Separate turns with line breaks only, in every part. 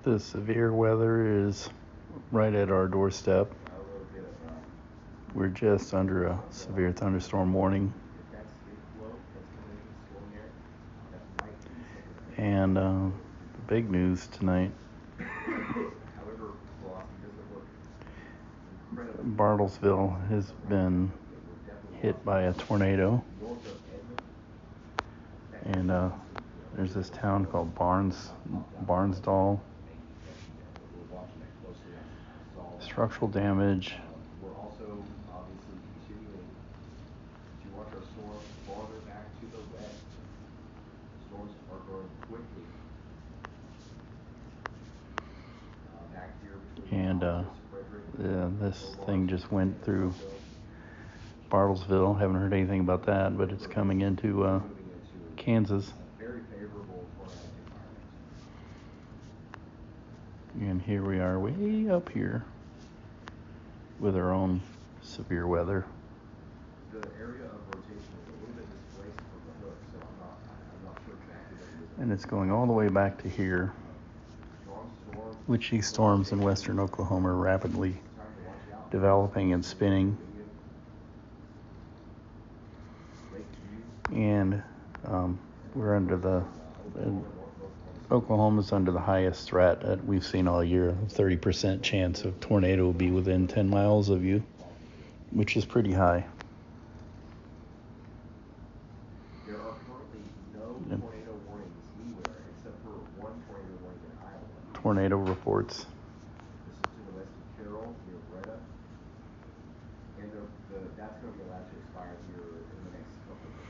The severe weather is right at our doorstep. We're just under a severe thunderstorm warning. And the big news tonight, Bartlesville has been hit by a tornado. And there's this town called Barnsdall. Structural damage. And this thing just went through Bartlesville. Haven't heard anything about that, but it's coming into Kansas. And here we are way up here with our own severe weather. The area of rotation is a little bit displaced from the hook, so I'm not sure exactly what it is. And it's going all the way back to here. Which these storms in western Oklahoma are rapidly developing and spinning. And we're under Oklahoma's under the highest threat that we've seen all year. 30% chance of tornado will be within 10 miles of you, which is pretty high. There are currently no tornado warnings anywhere except for one tornado warning in Iowa. Tornado reports. This is to the west of Carroll, near Breda. And that's going to be allowed to expire here in the next couple of days.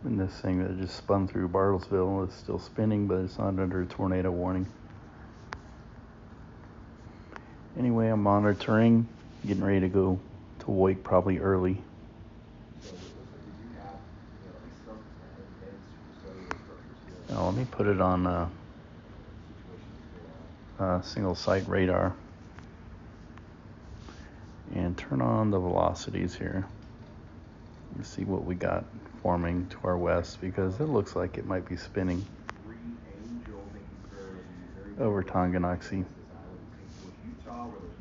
And this thing that just spun through Bartlesville is still spinning, but it's not under a tornado warning. Anyway, I'm monitoring, getting ready to go to Wake probably early. Now, let me put it on single site radar and turn on the velocities here. You see what we got forming to our west, because it looks like it might be spinning over Tonganoxie.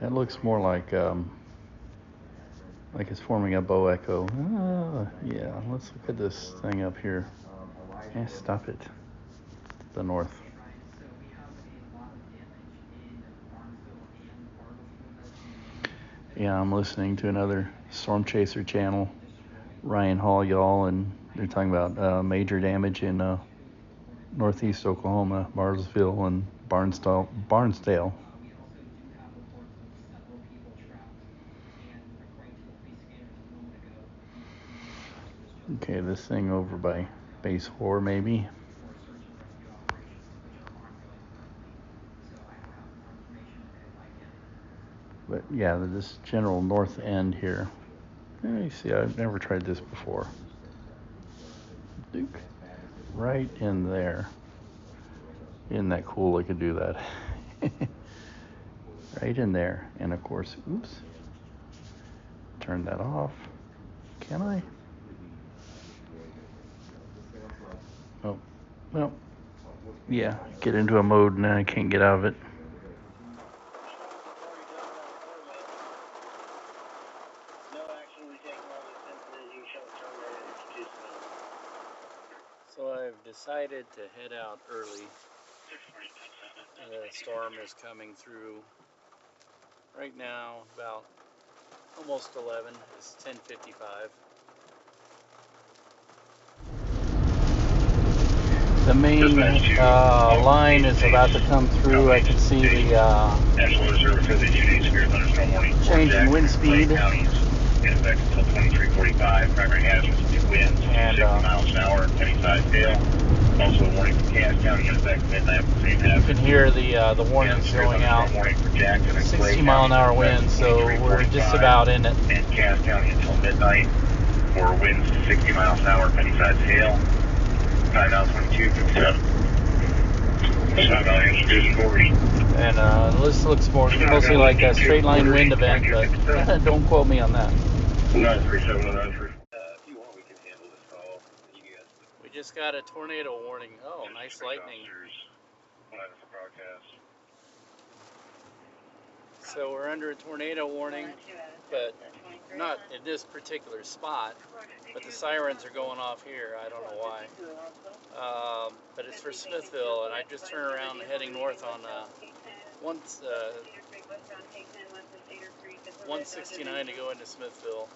It looks more like it's forming a bow echo. Yeah, let's look at this thing up here. Stop it. The north. Yeah, I'm listening to another Storm Chaser channel, Ryan Hall, y'all, and they're talking about major damage in northeast Oklahoma, Bartlesville and Barnsdale. Okay, this thing over by Base 4 maybe. But yeah, this general north end here. You see, I've never tried this before. Duke. Right in there. Isn't that cool I could do that? Right in there. And of course, oops. Turn that off. Can I? Oh, well, yeah, get into a mode and then I can't get out of it. So I've decided to head out early. The storm is coming through right now about almost 11. It's 10:55. The main line is about to come through. I can see the change in wind speed. In effect until 23:45. Primary hazards of winds 60 miles an hour, Pennyside Dale. Also a warning for Cass County in effect midnight. You can hear the warnings going out. 60 mile an hour winds, so we're just about in it. And Cass County until midnight for winds 60 miles an hour, Pennyside Dale. Time now 22:57. And this looks mostly like a straight line wind event, but don't quote me on that. 937 933. If you want, we can handle this call. We
just got a tornado warning. Oh, nice lightning. So we're under a tornado warning, but not in this particular spot, but the sirens are going off here. I don't know why. But it's for Smithville, and I just turned around heading north on 169 to go into Smithville.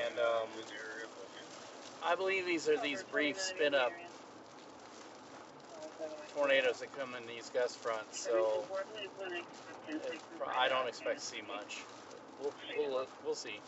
And I believe these are these brief spin-up tornadoes that come in these gust fronts, so I don't expect to see much. We'll see.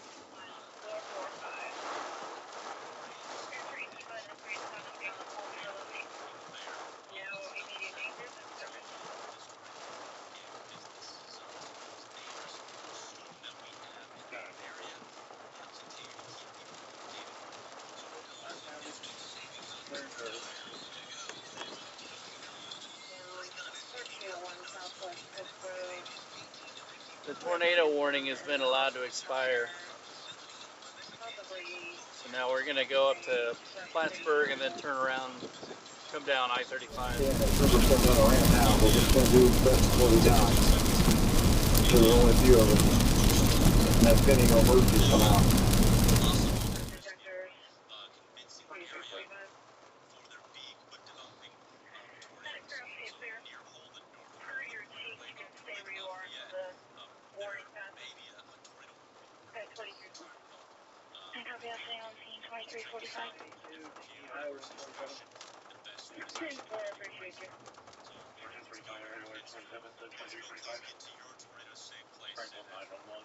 The tornado warning has been allowed to expire. So now we're going to go up to Plattsburgh and then turn around, come down I-35.
Yeah, river's still going around now. We're just going to do the best before we die. So there's only a few of us. And that's pending no emergencies come out.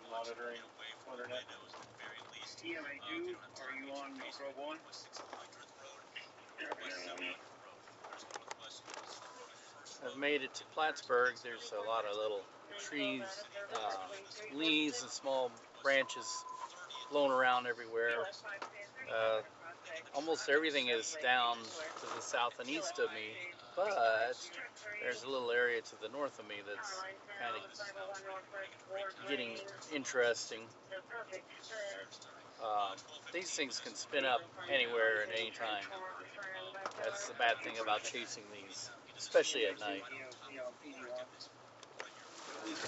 Monitoring internet. Yeah, I do. Are you on Grove 1?
I've made it to Plattsburgh. There's a lot of little trees, leaves and small branches blown around everywhere. Almost everything is down to the south and east of me, but there's a little area to the north of me that's kind of getting interesting. These things can spin up anywhere at any time. That's the bad thing about chasing these, especially at night.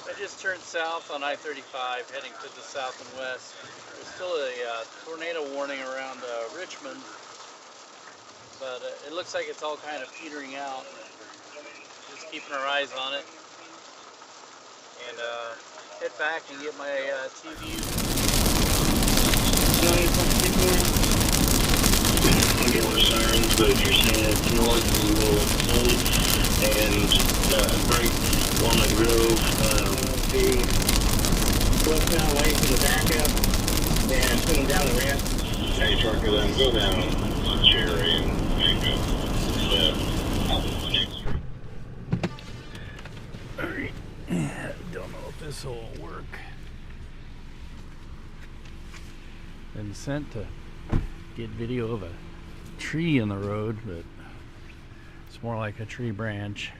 I just turned south on I-35, heading to the south and west. There's still a tornado warning around Richmond, but it looks like it's all kind of petering out. Just keeping our eyes on it. And head back and get my TV.
I'll get more sirens, but if you're saying it's north, we will hold and break Walnut Grove. The westbound lane for the backup and put them down the ramp. Hey, trucker, let them go down on Cherry and back up out the next street.
Alright, don't know if this will work. Been sent to get video of a tree in the road, but it's more like a tree branch.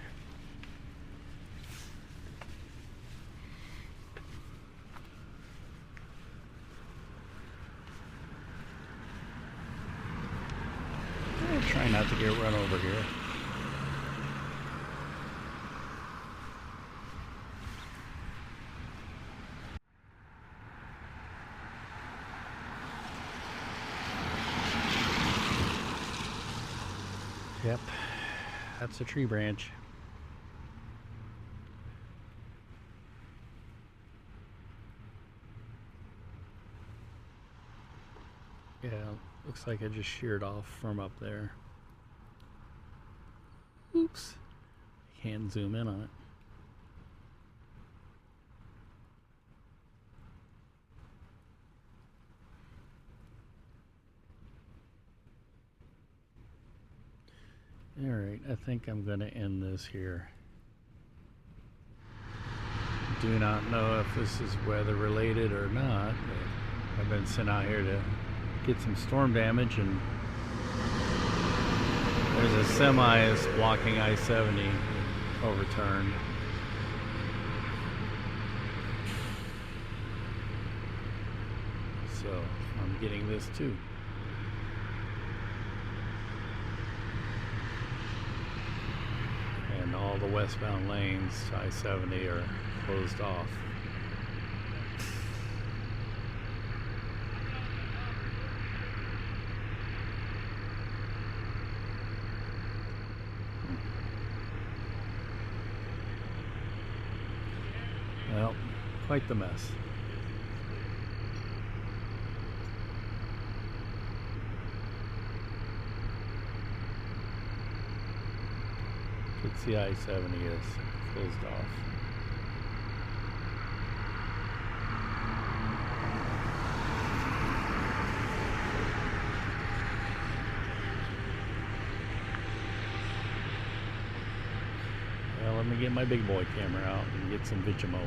I'll try not to get run over here. Yep, that's a tree branch. Yeah, looks like it just sheared off from up there. Oops, can't zoom in on it. Alright, I think I'm going to end this here. Do not know if this is weather related or not, but I've been sent out here to get some storm damage, and there's a semi is blocking I-70 overturned. So I'm getting this too. the westbound lanes to I-70 are closed off. Well, quite the mess. Should see I-70 is closed off. Well, let me get my big boy camera out and get some Vigimo.